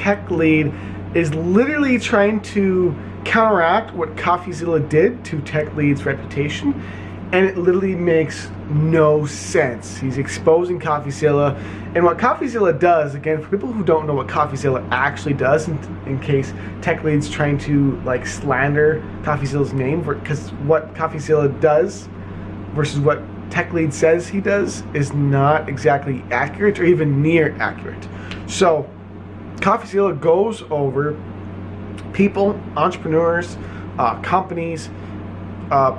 Techlead is literally trying to counteract what Coffeezilla did to Techlead's reputation, and it literally makes no sense. He's exposing Coffeezilla, and what Coffeezilla does, again, for people who don't know what Coffeezilla actually does, in case Techlead's trying to like slander Coffeezilla's name, because what Coffeezilla does versus what Techlead says he does is not exactly accurate or even near accurate. So Coffeezilla goes over people, entrepreneurs, companies,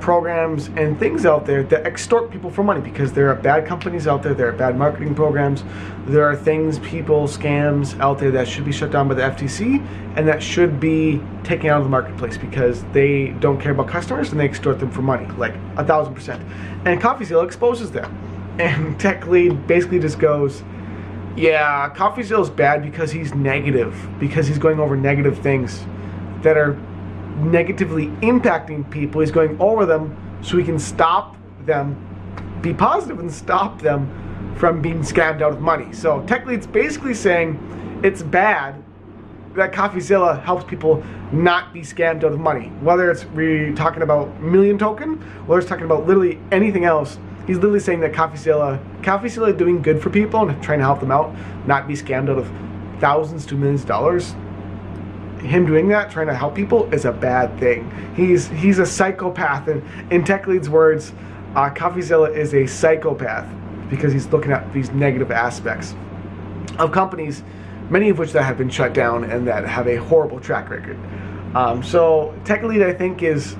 programs, and things out there that extort people for money, because there are bad companies out there, there are bad marketing programs, there are things, people, scams out there that should be shut down by the FTC and that should be taken out of the marketplace because they don't care about customers and they extort them for money, like 1,000%. And Coffeezilla exposes them. And Techlead basically just goes, yeah, Coffeezilla's bad because he's negative, because he's going over negative things that are negatively impacting people. He's going over them so he can stop them, be positive and stop them from being scammed out of money. So Techlead's basically saying it's bad that Coffeezilla helps people not be scammed out of money. Whether it's we're talking about million token, whether it's talking about literally anything else, he's literally saying that Coffeezilla doing good for people and trying to help them out, not be scammed out of thousands to millions of dollars. Him doing that, trying to help people, is a bad thing. He's a psychopath, and in Techlead's words, Coffeezilla is a psychopath because he's looking at these negative aspects of companies, many of which that have been shut down and that have a horrible track record. So Techlead, I think, is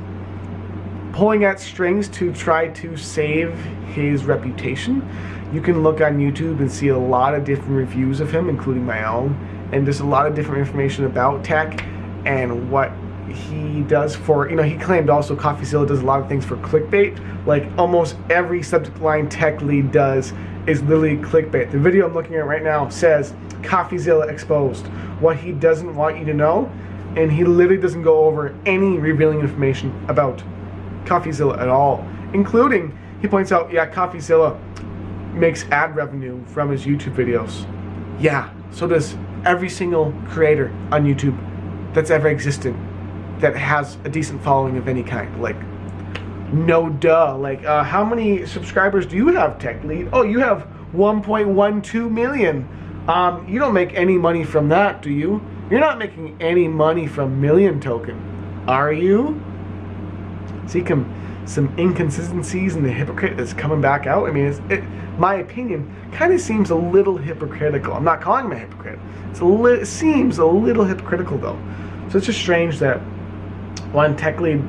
pulling at strings to try to save his reputation. You can look on YouTube and see a lot of different reviews of him, including my own, and there's a lot of different information about tech and what he does for, he claimed also Coffeezilla does a lot of things for clickbait. Like almost every subject line Techlead does is literally clickbait. The video I'm looking at right now says Coffeezilla exposed, what he doesn't want you to know, and he literally doesn't go over any revealing information about Coffeezilla at all, including, he points out, yeah, Coffeezilla makes ad revenue from his YouTube videos. Yeah, so does every single creator on YouTube that's ever existed that has a decent following of any kind. Like, no duh. Like, how many subscribers do you have, Techlead? Oh, you have 1.12 million. You don't make any money from that, do you? You're not making any money from million token, are you? See some inconsistencies in the hypocrite that's coming back out. I mean, my opinion kind of seems a little hypocritical. I'm not calling him a hypocrite. It seems a little hypocritical though. So it's just strange that when Techlead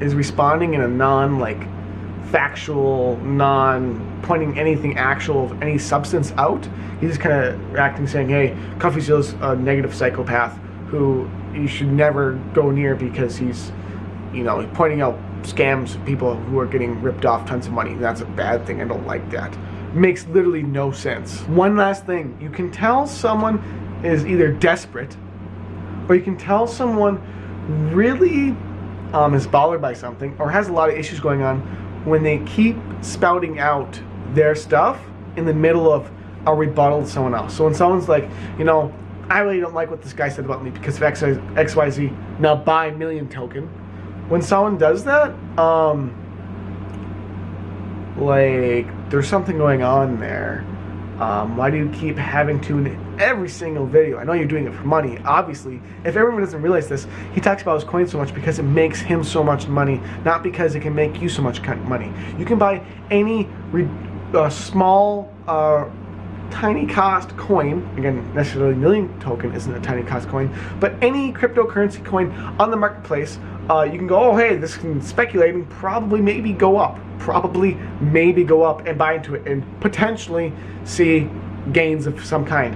is responding in a non-factual, non-pointing anything actual of any substance out, he's just kind of reacting, saying, hey, Coffeezilla's a negative psychopath who you should never go near because he's, pointing out scams, people who are getting ripped off tons of money. That's a bad thing. I don't like that. Makes literally no sense. One last thing. You can tell someone is either desperate, or you can tell someone really is bothered by something or has a lot of issues going on when they keep spouting out their stuff in the middle of a rebuttal to someone else. So when someone's like, I really don't like what this guy said about me because of XYZ, now buy million token. When someone does that, there's something going on there. Why do you keep having to in every single video? I know you're doing it for money, obviously. If everyone doesn't realize this, he talks about his coin so much because it makes him so much money, not because it can make you so much money. You can buy any small, tiny cost coin, again, necessarily million token isn't a tiny cost coin, but any cryptocurrency coin on the marketplace, you can go, oh hey, this can speculate and probably maybe go up and buy into it and potentially see gains of some kind.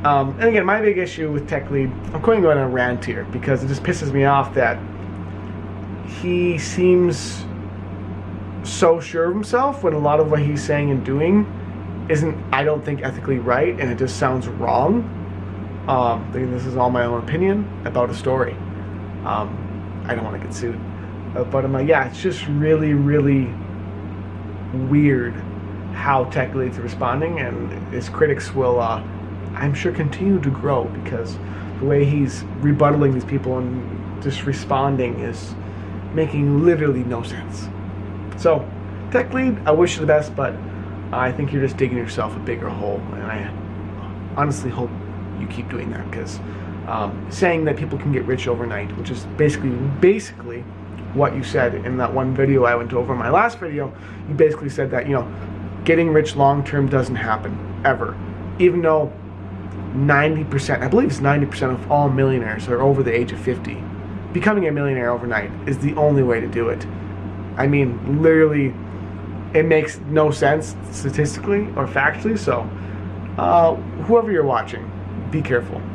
And again, my big issue with Techlead, I'm going to go on a rant here because it just pisses me off that he seems so sure of himself when a lot of what he's saying and doing isn't, I don't think, ethically right, and it just sounds wrong. This is all my own opinion about a story. I don't want to get sued, but yeah, it's just really, really weird how Techlead's responding, and his critics will, I'm sure, continue to grow because The way he's rebuttaling these people and just responding is making literally no sense. So, Techlead, I wish you the best, but I think you're just digging yourself a bigger hole, and I honestly hope you keep doing that, because saying that people can get rich overnight, which is basically what you said in that one video I went over in my last video. You basically said that, getting rich long term doesn't happen ever, even though 90%, I believe it's 90% of all millionaires are over the age of 50. Becoming a millionaire overnight is the only way to do it. I mean, literally, it makes no sense statistically or factually. So, whoever you're watching, be careful.